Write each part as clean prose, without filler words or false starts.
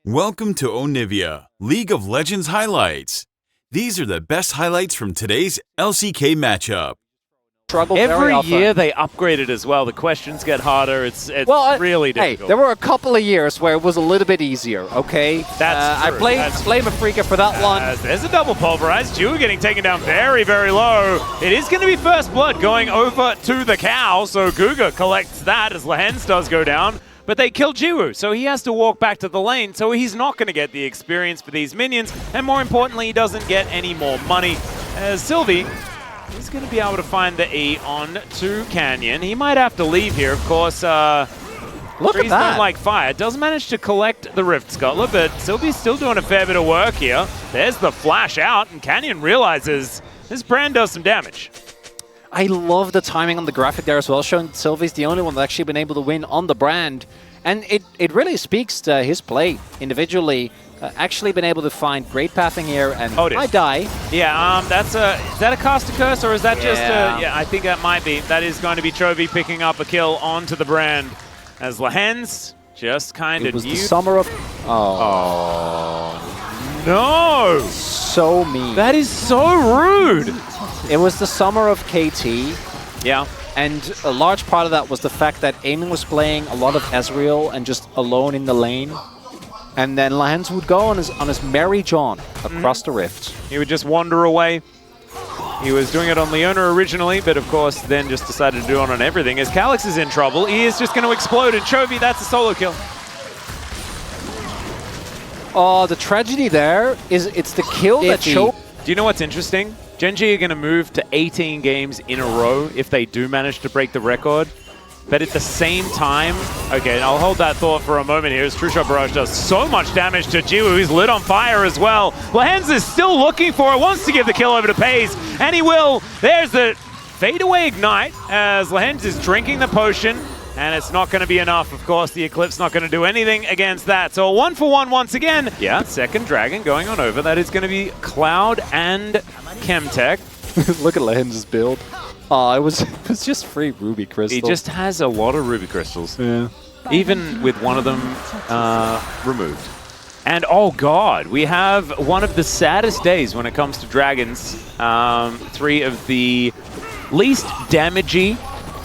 Welcome to Onivia, League of Legends highlights. These are the best highlights from today's LCK matchup. Every year they upgrade it as well. The questions get harder. It's really difficult. Hey, there were a couple of years where it was a little bit easier, okay? That's true. I blame Afrika for that one. There's a double pulverized. Jiwoo getting taken down very, very low. It is going to be first blood going over to the cow, so Guga collects that as Lehens does go down. But they kill Jiwoo, so he has to walk back to the lane, so he's not going to get the experience for these minions, and more importantly, he doesn't get any more money. As Sylvie is going to be able to find the E on to Canyon. He might have to leave here, of course. Look at that. Don't like fire. Does manage to collect the Rift Scuttler, but Sylvie's still doing a fair bit of work here. There's the flash out, and Canyon realizes this brand does some damage. I love the timing on the graphic there as well, showing Sylvie's the only one that's actually been able to win on the brand. And it really speaks to his play individually. Actually been able to find great pathing here, and I die. Yeah, is that a caster curse, or is that just a... Yeah, I think that might be. That is going to be Chovy picking up a kill onto the brand. As Lehens just kind of... It was the summer of... Oh, no! So mean. That is so rude! It was the summer of KT. Yeah. And a large part of that was the fact that Eamon was playing a lot of Ezreal and just alone in the lane. And then Lehens would go on his merry jaunt across the rift. He would just wander away. He was doing it on Leona originally, but of course then just decided to do it on everything. As Calyx is in trouble, he is just going to explode, and Chovy, that's a solo kill. Oh, the tragedy there is it's the kill that Chovy... Do you know what's interesting? Gen.G are going to move to 18 games in a row if they do manage to break the record. But at the same time, okay, I'll hold that thought for a moment here as True Shot Barrage does so much damage to Jiwoo, who's lit on fire as well. Lehens is still looking for it, wants to give the kill over to Paze, and he will. There's the fadeaway ignite as Lehens is drinking the potion, and it's not going to be enough. Of course, the Eclipse not going to do anything against that. So a 1-for-1 once again. Yeah, second dragon going on over. That is going to be Cloud and Chemtech. Look at Lehens' build. Oh, it was just free ruby crystals. He just has a lot of ruby crystals. Yeah. Even with one of them removed. And oh god, we have one of the saddest days when it comes to dragons. 3 of the least damagey.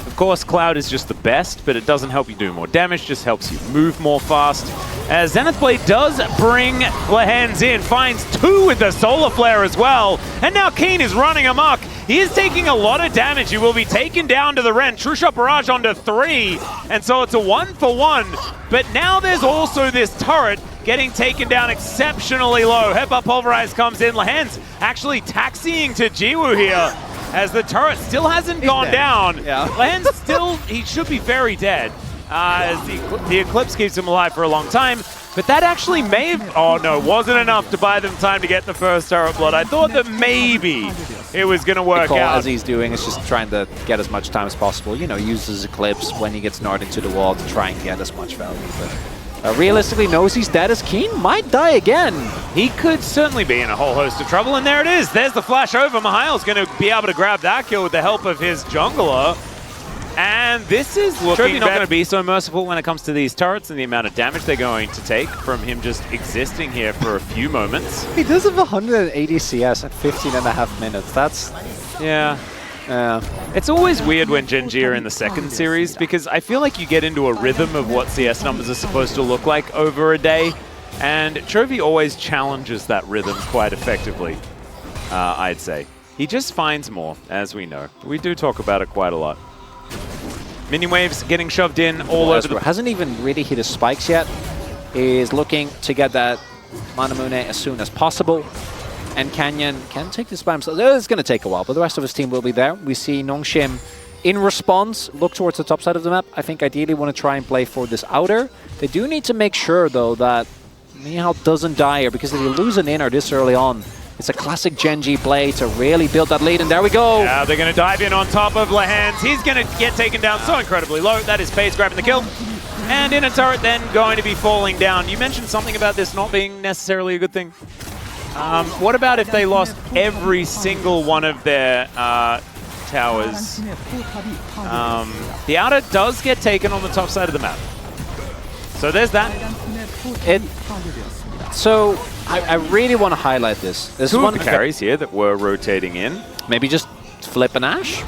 Of course, Cloud is just the best, but it doesn't help you do more damage, just helps you move more fast. As Zenith Blade does bring Lehens in, finds 2 with the Solar Flare as well. And now Keen is running amok. He is taking a lot of damage. He will be taken down to the Ren. True Shot Barrage onto 3. And so it's a 1-for-1. But now there's also this turret getting taken down exceptionally low. Headbutt Pulverize comes in. Lehens actually taxiing to Jiwoo here, as the turret still hasn't gone down. Yeah. Lehens still, he should be very dead. As the Eclipse keeps him alive for a long time. But that actually may have, oh no, wasn't enough to buy them time to get the first turret blood. I thought that maybe it was going to work out. As he's doing is just trying to get as much time as possible. You know, use his Eclipse when he gets knocked into the wall to try and get as much value. But realistically knows he's dead, as Keen might die again. He could certainly be in a whole host of trouble, and there it is. There's the flash over. Mihail's going to be able to grab that kill with the help of his jungler. And this is looking not going to be so merciful when it comes to these turrets and the amount of damage they're going to take from him just existing here for a few moments. He does have 180 CS at 15.5 minutes. That's... Yeah. It's always weird when Gen.G are in the second series, because I feel like you get into a rhythm of what CS numbers are supposed to look like over a day, and Chovy always challenges that rhythm quite effectively, I'd say. He just finds more, as we know. We do talk about it quite a lot. Minion waves getting shoved in all over the... Hasn't even really hit his spikes yet. Is looking to get that Manamune as soon as possible. And Canyon can take this by himself. It's going to take a while, but the rest of his team will be there. We see Nongshim in response look towards the top side of the map. I think ideally want to try and play for this outer. They do need to make sure, though, that Mihal doesn't die here, because if you lose an inner this early on, it's a classic Gen.G play to really build that lead, and there we go. Yeah, they're going to dive in on top of Lehens. He's going to get taken down so incredibly low. That is Pace grabbing the kill. And in a turret then going to be falling down. You mentioned something about this not being necessarily a good thing. What about if they lost every single one of their towers? The outer does get taken on the top side of the map. So there's that. So I really want to highlight this. There's Two one of the carries here that were rotating in. maybe just flip an Ashe.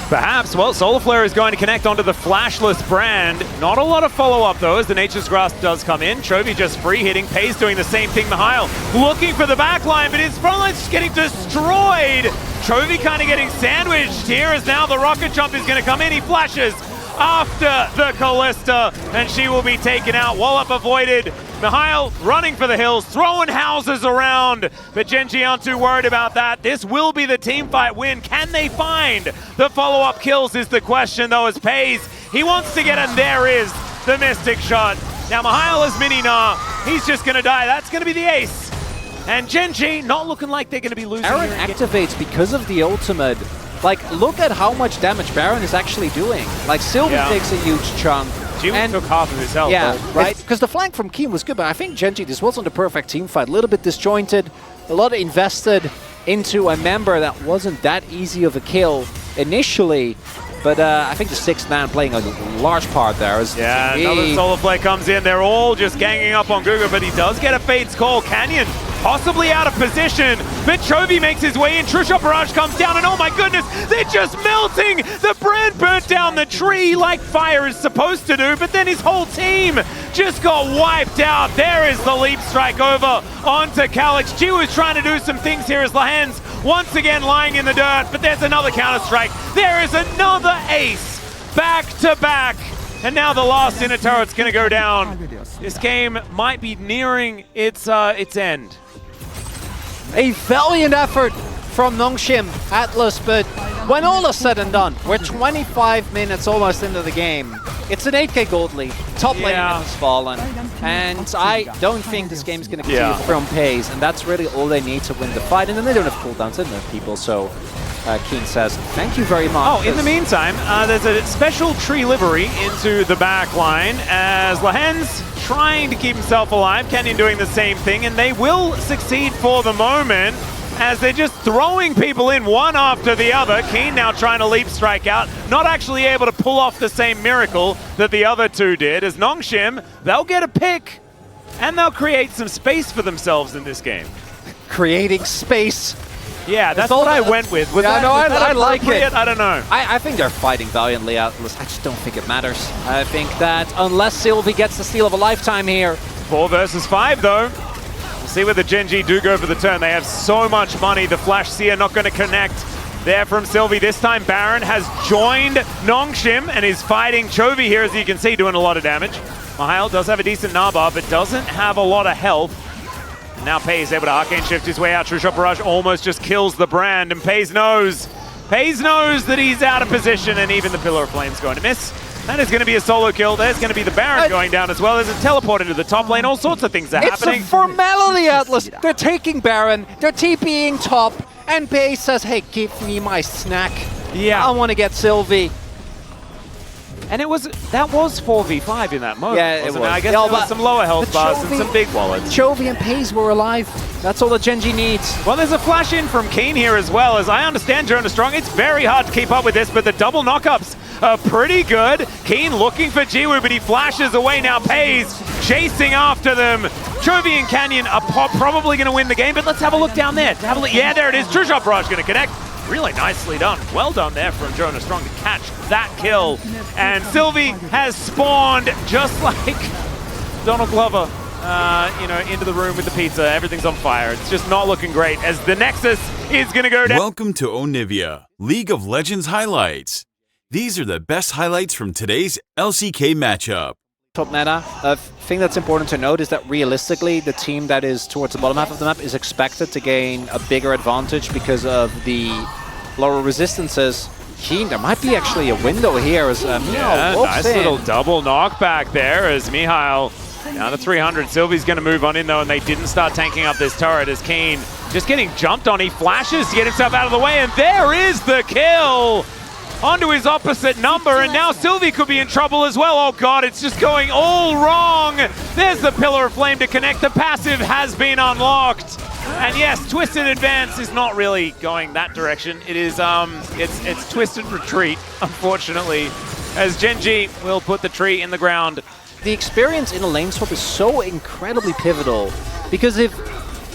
Perhaps. Well, Solar Flare is going to connect onto the flashless brand. Not a lot of follow-up, though, as the Nature's Grasp does come in. Chovy just free hitting. Pays doing the same thing. Mihail looking for the backline, but his front line's just getting destroyed. Chovy kind of getting sandwiched here as now the rocket jump is going to come in. He flashes after the Callista, and she will be taken out. Wallop avoided. Mihail running for the hills, throwing houses around, but Gen.G aren't too worried about that. This will be the team fight win. Can they find the follow-up kills is the question, though, as Pays, he wants to get, and there is the Mystic shot. Now Mihail is Mini-Na, he's just gonna die. That's gonna be the ace. And Gen.G not looking like they're gonna be losing. Baron activates because of the ultimate. Like, look at how much damage Baron is actually doing. Like, Sylvie takes a huge chunk. Jiwoo took half of his health. Yeah, though. right. Because the flank from Keen was good, but I think Gen.G, this wasn't the perfect team fight. A little bit disjointed, a lot invested into a member that wasn't that easy of a kill initially. But I think the 6th man playing a large part there. Yeah, another Solar Flare comes in. They're all just ganging up on Guga, but he does get a Fate's Call. Canyon possibly out of position, but Chovy makes his way in. True Barrage comes down, and oh my goodness, they're just melting! The brand burnt down the tree like fire is supposed to do, but then his whole team just got wiped out. There is the leap strike over onto Calyx. Jiwoo is trying to do some things here as Lahens once again lying in the dirt, but there's another counter-strike. There is another ace, back to back. And now the last inner turret's gonna go down. This game might be nearing its end. A valiant effort from Nongshim, Atlas, but when all is said and done, we're 25 minutes almost into the game. It's an 8k gold lead. Top lane has fallen. And I don't think this game is going to continue from Pays, and that's really all they need to win the fight. And then they don't have cooldowns, they don't have people, so Keen says, thank you very much. Oh, in the meantime, there's a special tree livery into the back line as Lahens trying to keep himself alive. Canyon doing the same thing, and they will succeed for the moment as they're just throwing people in one after the other. Keen now trying to leap strike out, not actually able to pull off the same miracle that the other two did. As Nongshim, they'll get a pick, and they'll create some space for themselves in this game. Creating space. Yeah, that's what I went with. I like it. I don't know. I think they're fighting valiantly, Atlas. I just don't think it matters. I think that unless Sylvie gets the steal of a lifetime here. 4 versus 5, though. We'll see whether Gen.G do go for the turn. They have so much money. The Flash Seer not going to connect there from Sylvie. This time, Baron has joined Nongshim and is fighting Chovy here, as you can see, doing a lot of damage. Mihail does have a decent Naba, but doesn't have a lot of health. Now Pays able to Arcane Shift his way out. True Shot Barrage almost just kills the brand, and Pays knows that he's out of position, and even the Pillar of Flame's going to miss. That is going to be a solo kill. There's going to be the Baron going down as well. There's a teleport into the top lane. All sorts of things are happening. It's a formality, Atlas. They're taking Baron. They're TPing top, and Pays says, hey, give me my snack. Yeah. I want to get Sylvie. And that was 4v5 in that moment. Yeah, it was. I guess there was some lower health bars and some big wallets. Chovy and Pays were alive. That's all that Gen.G needs. Well, there's a flash in from Keen here as well. As I understand, Jonah Strong, it's very hard to keep up with this, but the double knockups are pretty good. Keen looking for Jiwoo, but he flashes away now. Pays chasing after them. Chovy and Canyon are probably going to win the game, but let's have a look down there. Yeah, there it is. True Shot Barrage going to connect. Really nicely done. Well done there from Jonah Strong to catch that kill. And Sylvie has spawned just like Donald Glover, into the room with the pizza. Everything's on fire. It's just not looking great as the Nexus is going to go down. Welcome to Onivia, League of Legends highlights. These are the best highlights from today's LCK matchup. Top meta. A thing that's important to note is that realistically, the team that is towards the bottom half of the map is expected to gain a bigger advantage because of the lower resistances. Keen, there might be actually a window here as nice little double knockback there as Mihail down to 300. Sylvie's going to move on in though, and they didn't start tanking up this turret as Keen just getting jumped on. He flashes to get himself out of the way, and there is the kill onto his opposite number, and now Sylvie could be in trouble as well. Oh god, it's just going all wrong. There's the Pillar of Flame to connect. The passive has been unlocked. And yes, Twisted Advance is not really going that direction. It is, it's Twisted Retreat, unfortunately, as Gen.G will put the tree in the ground. the experience in a lane swap is so incredibly pivotal, because if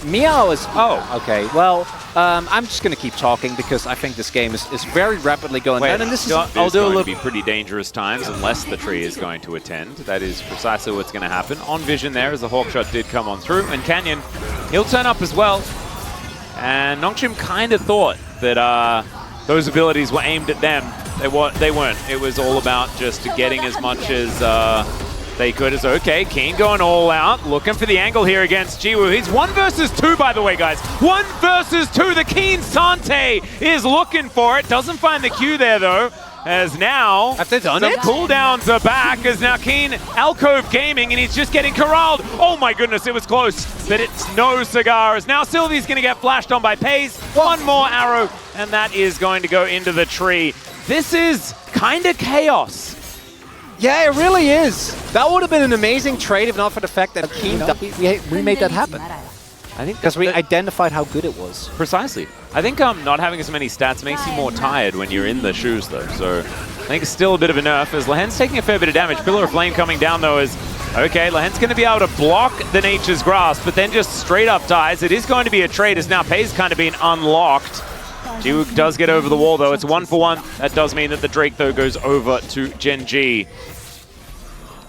Meow is... Oh, okay. Well, I'm just going to keep talking because I think this game is very rapidly going down. And this is... I'll do a little... be pretty dangerous times unless the tree is going to attend. That is precisely what's going to happen. On vision there as the Hawk Shot did come on through. And Canyon, he'll turn up as well. And Nongshim kind of thought that those abilities were aimed at them. They weren't. It was all about just getting as much as... they could as okay. Keen going all out, looking for the angle here against Jiwoo. He's 1 versus 2, by the way, guys. 1 versus 2. The Keen Sante is looking for it. Doesn't find the Q there, though. As now, have they done it? Cooldowns are back as now Keen Alcove Gaming, and he's just getting corralled. Oh my goodness, it was close, but it's no cigars. Now Sylvie's going to get flashed on by Pace. One more arrow, and that is going to go into the tree. This is kind of chaos. Yeah, it really is. That would have been an amazing trade if not for the fact that Keen, we made that happen. I think because we identified how good it was. Precisely. I think not having as many stats makes you more tired when you're in the shoes, though. So I think it's still a bit of a nerf as Lehen's taking a fair bit of damage. Pillar of Flame coming down, though, is okay. Lehen's going to be able to block the Nature's Grasp, but then just straight up dies. It is going to be a trade as now Pei's kind of been unlocked. Jiwoo does get over the wall, though. It's 1-for-1. That does mean that the Drake, though, goes over to Gen.G.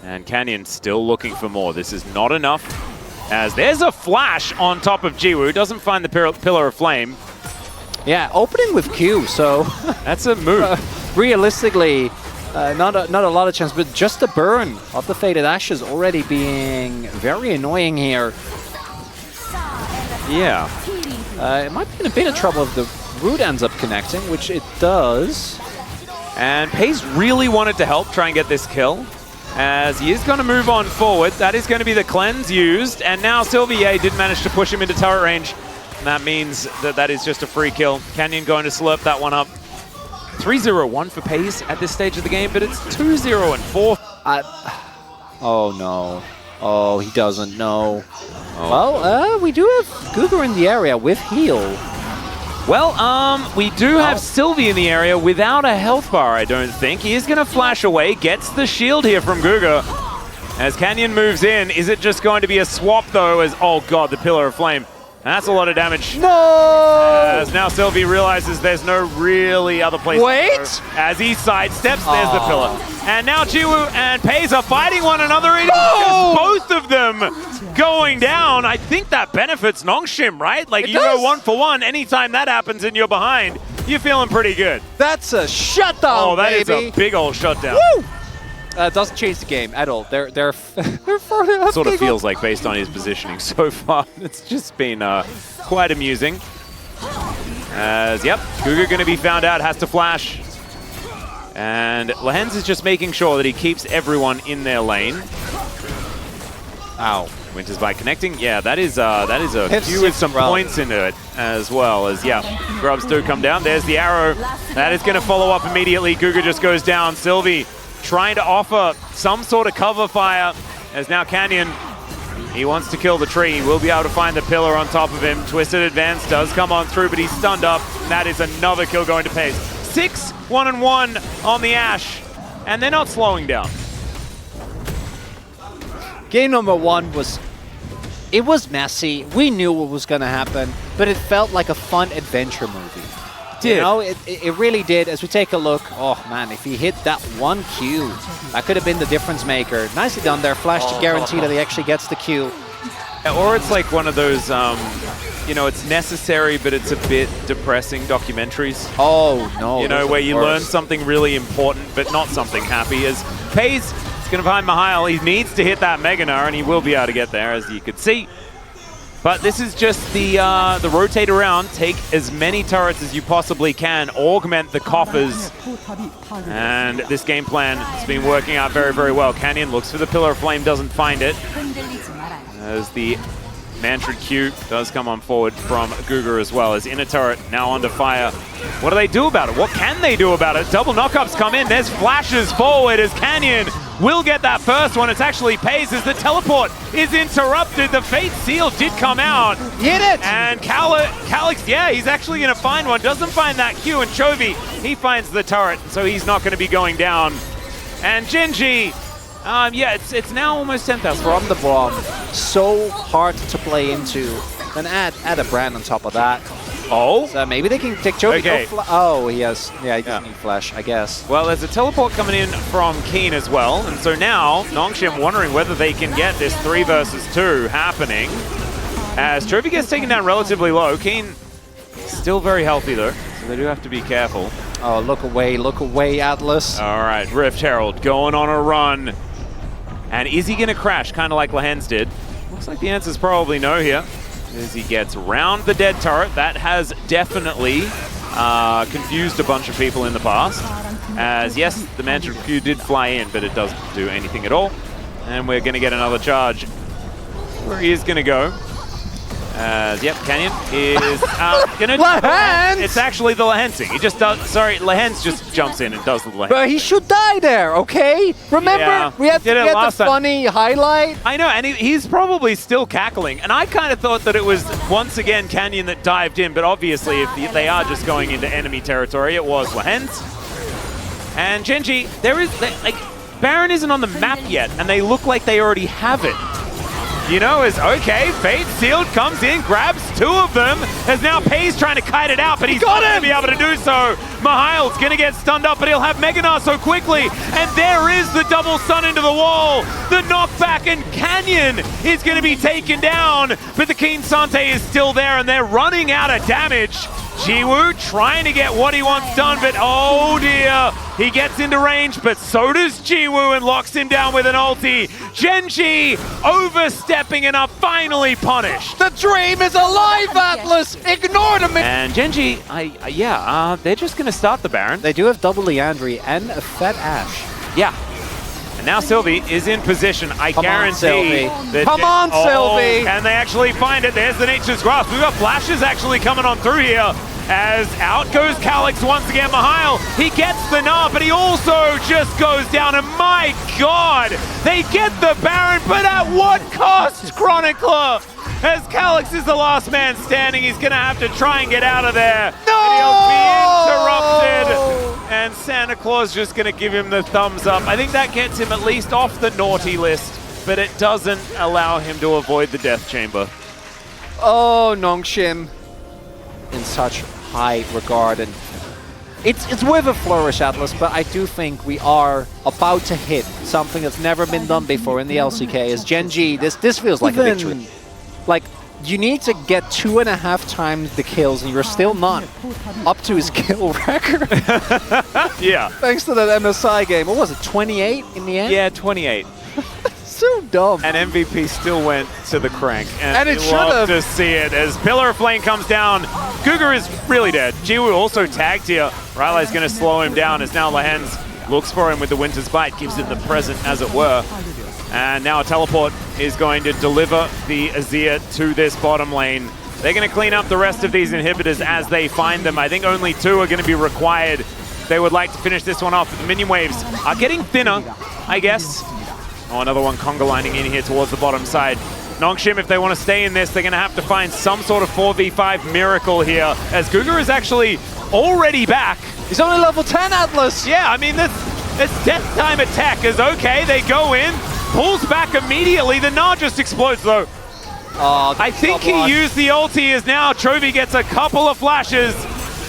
And Canyon still looking for more. This is not enough, as there's a flash on top of Jiwoo. Doesn't find the Pillar of Flame. Yeah, opening with Q, so... that's a move. Realistically, not a lot of chance, but just the burn of the Faded Ashes already being very annoying here. Yeah. It might be in a bit of trouble if the root ends up connecting, which it does. And Pace really wanted to help try and get this kill, as he is going to move on forward. That is going to be the cleanse used, and now Sylvie did manage to push him into turret range. And that means that that is just a free kill. Canyon going to slurp that one up. 3-0-1 for Pace at this stage of the game, but it's 2-0 and 4. Oh no. Oh, he doesn't know. Oh. Well, we do have Guga in the area with heal. Well, we do have Sylvie in the area without a health bar, I don't think. He is going to flash away, gets the shield here from Guga. As Canyon moves in, is it just going to be a swap, though, as, oh god, the Pillar of Flame. That's a lot of damage. No! As now Sylvie realizes there's no really other place to go. As he sidesteps, there's the pillar. And now Jiwoo and Pace are fighting one another. It is both of them going down. I think that benefits Nongshim, right? Like, you go 1-for-1. Anytime that happens and you're behind, you're feeling pretty good. That's a shutdown, that baby. is a big old shutdown. Woo! Doesn't change the game at all. They're sort of feels like based on his positioning so far. It's just been quite amusing. As, yep, Guga going to be found out, has to flash. And Lehens is just making sure that he keeps everyone in their lane. Ow. Winters by connecting. Yeah, that is a few with some points into it as well as, yeah, grubs do come down. There's the arrow. That is going to follow up immediately. Guga just goes down. Sylvie trying to offer some sort of cover fire as now Canyon, he wants to kill the tree. He will be able to find the pillar on top of him. Twisted Advance does come on through, but he's stunned up. That is another kill going to Pace. 6-1-1 on the Ashe, and they're not slowing down. Game number 1 was, it was messy. We knew what was going to happen, but it felt like a fun adventure movie. You know, it really did. As we take a look, oh man, if he hit that 1 Q, that could have been the difference maker. Nicely done there. Flash to guarantee that he actually gets the Q. Or it's like one of those, you know, it's necessary, but it's a bit depressing documentaries. Oh, no. You know, where you learn something really important, but not something happy. As Pace is going to find Mihail, he needs to hit that Mega Gnar, and he will be able to get there, as you could see. But this is just the rotate around, take as many turrets as you possibly can, augment the coffers. And this game plan has been working out very, very well. Canyon looks for the Pillar of Flame, doesn't find it. As the Mantra Q does come on forward from Guga as well, as inner turret now under fire. What do they do about it? What can they do about it? Double knockups come in. There's flashes forward as Canyon will get that first one. It's actually Pace as the teleport is interrupted. The Fate Seal did come out. Hit it! And Calix, yeah, he's actually going to find one. Doesn't find that Q, and Chovy, he finds the turret, so he's not going to be going down. And Gen.G Yeah, it's now almost 10,000. From the bomb, so hard to play into. Then add a brand on top of that. Oh, So maybe they can take Jovi. Okay. Oh, he has. Yeah, he doesn't need flash, I guess. well, there's a teleport coming in from Keen as well, and so now Nongshim wondering whether they can get this 3 versus 2 happening. As Trophy gets taken down relatively low, Keen still very healthy though, so they do have to be careful. Oh, look away, Atlas. All right, Rift Herald going on a run. And is he going to crash, kind of like Lehens did? Looks like the answer's probably no here. As he gets around the dead turret, that has definitely confused a bunch of people in the past. As yes, the Mansion Q did fly in, but it doesn't do anything at all. And we're going to get another charge where he is going to go. Yep, Canyon is going to... Lehens! It's actually the Lehensing. He just does... Sorry, Lehens just jumps in and does the Lehens. But he should die there, okay? Remember, Yeah, we had did it the last time. funny highlight. I know, and he's probably still cackling. And I kind of thought that it was, once again, Canyon that dived in. But obviously, if they are just going into enemy territory, it was Lehens. And Gen.G, like, Baron isn't on the map yet, and they look like they already have it. You know, is okay, Fate Sealed comes in, grabs 2 of them, as now Pay's trying to kite it out, but he's not going to be able to do so. Mihail's going to get stunned up, but he'll have Meganar so quickly, and there is the double stun into the wall. The knockback, and Canyon is going to be taken down, but the Keen Sante is still there, and they're running out of damage. Jiwoo trying to get what he wants done, but oh dear, he gets into range, but so does Jiwoo and locks him down with an ulti. Gen.G overstepping and are finally punished. The dream is alive, Atlas! Ignore them! And Gen.G, they're just going to start the Baron. They do have double Leandri and a fat Ashe. Yeah. And now Sylvie is in position. I guarantee that... Come on, Sylvie! Can they actually find it? There's the Nature's Grasp. We've got flashes actually coming on through here. As out goes Calyx once again. Mihail, he gets the nub, but he also just goes down. And my God, they get the Baron, but at what cost, Chronicler? As Calyx is the last man standing, he's going to have to try and get out of there. No! And he'll be interrupted. And Santa Claus just going to give him the thumbs up. I think that gets him at least off the naughty list, but it doesn't allow him to avoid the death chamber. Oh, Nongshim in such high regard, and it's with a flourish, Atlas, but I do think we are about to hit something that's never been done before in the LCK. As Gen.G, this feels like a victory. Like, you need to get 2.5 times the kills, and you're still not up to his kill record. Yeah. Thanks to that MSI game. What was it, 28 in the end? Yeah, 28. So dumb. And MVP still went to the crank. And it you love should've. to see it as Pillar of Flame comes down. Cougar is really dead. Jiwoo also tagged here. Riley's going to slow him down as now Lehens looks for him with the Winter's Bite, gives him the present as it were. And now a teleport is going to deliver the Azir to this bottom lane. They're going to clean up the rest of these inhibitors as they find them. I think only 2 are going to be required. They would like to finish this one off. The minion waves are getting thinner, I guess. Oh, another one conga lining in here towards the bottom side. Nongshim, if they want to stay in this, they're going to have to find some sort of 4v5 miracle here, as Cougar is actually already back. He's only level 10, Atlas! Yeah, I mean, that's death time attack is okay. They go in, pulls back immediately. The Gnar just explodes, though. Oh, I think he used the ulti as now Chovy gets a couple of flashes,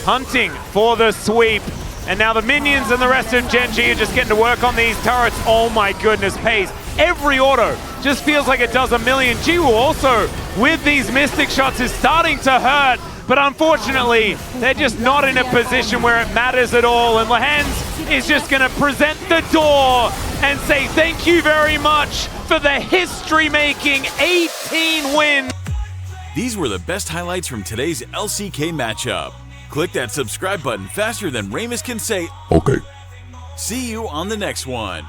hunting for the sweep. And now the minions and the rest of Gen.G are just getting to work on these turrets. Oh my goodness, Pays. Every auto just feels like it does a million. Jiwoo also, with these Mystic shots, is starting to hurt. But unfortunately, they're just not in a position where it matters at all. And Lehens is just going to present the door and say thank you very much for the history-making 18 win. These were the best highlights from today's LCK matchup. Click that subscribe button faster than Ramus can say, Okay. see you on the next one.